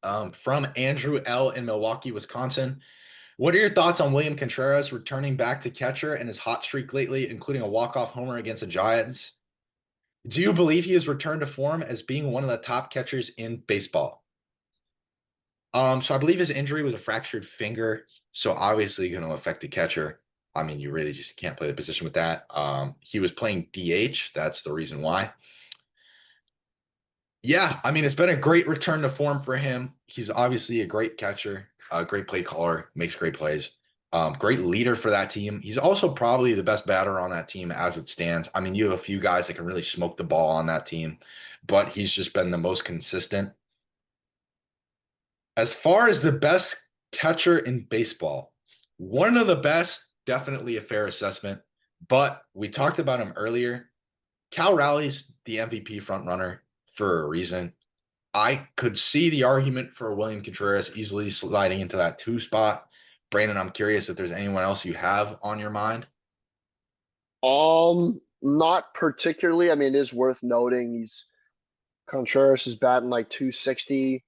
from Andrew L. in Milwaukee, Wisconsin. What are your thoughts on William Contreras returning back to catcher and his hot streak lately, including a walk-off homer against the Giants? Do you believe he has returned to form as being one of the top catchers in baseball? So I believe his injury was a fractured finger, so obviously going to affect the catcher. I mean, you really just can't play the position with that. He was playing DH. That's the reason why. Yeah, I mean, it's been a great return to form for him. He's obviously a great catcher, a great play caller, makes great plays. Great leader for that team. He's also probably the best batter on that team as it stands. I mean, you have a few guys that can really smoke the ball on that team, but he's just been the most consistent. As far as the best catcher in baseball, one of the best, definitely a fair assessment, but we talked about him earlier. Cal Raleig's the MVP frontrunner for a reason. I could see the argument for William Contreras easily sliding into that 2 spot. Brandon, I'm curious if there's anyone else you have on your mind. Not particularly. I mean, it is worth noting Contreras is batting like 260.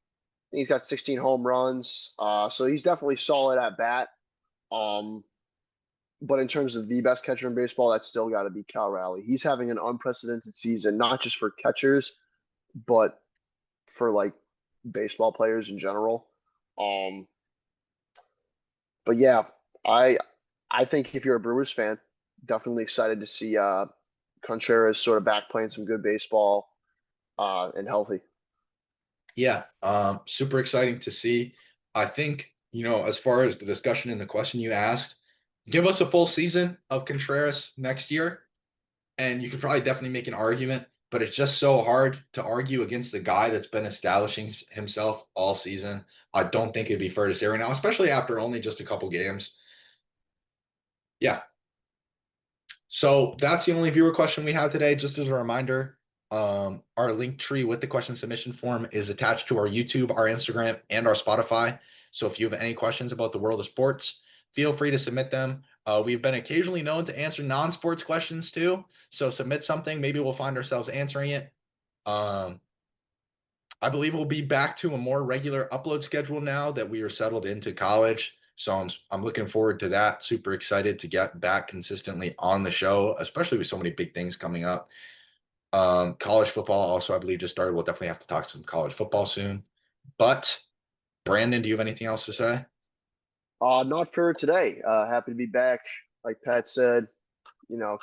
He's got 16 home runs. So he's definitely solid at bat. But in terms of the best catcher in baseball, that's still got to be Cal Raleigh. He's having an unprecedented season, not just for catchers, but for baseball players in general. But yeah, I think if you're a Brewers fan, definitely excited to see Contreras sort of back playing some good baseball and healthy. Yeah, super exciting to see. I think, as far as the discussion and the question you asked, give us a full season of Contreras next year, and you could probably definitely make an argument, but it's just so hard to argue against the guy that's been establishing himself all season. I don't think it'd be fair to say right now, especially after only just a couple games. Yeah. So that's the only viewer question we have today. Just as a reminder, our link tree with the question submission form is attached to our YouTube, our Instagram, and our Spotify. So if you have any questions about the world of sports, feel free to submit them. We've been occasionally known to answer non-sports questions too. So submit something. Maybe we'll find ourselves answering it. I believe we'll be back to a more regular upload schedule now that we are settled into college. So I'm looking forward to that. Super excited to get back consistently on the show, especially with so many big things coming up. College football also, I believe, just started. We'll definitely have to talk some college football soon. But Brandon, do you have anything else to say? Not for today. Happy to be back. Like Pat said,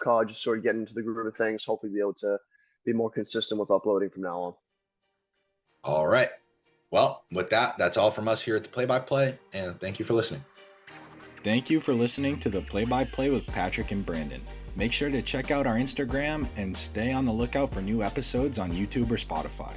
college is sort of getting into the groove of things. Hopefully be able to be more consistent with uploading from now on. All right. Well, with that, that's all from us here at the Play-by-Play, and thank you for listening. Thank you for listening to the Play-by-Play with Patrick and Brandon. Make sure to check out our Instagram and stay on the lookout for new episodes on YouTube or Spotify.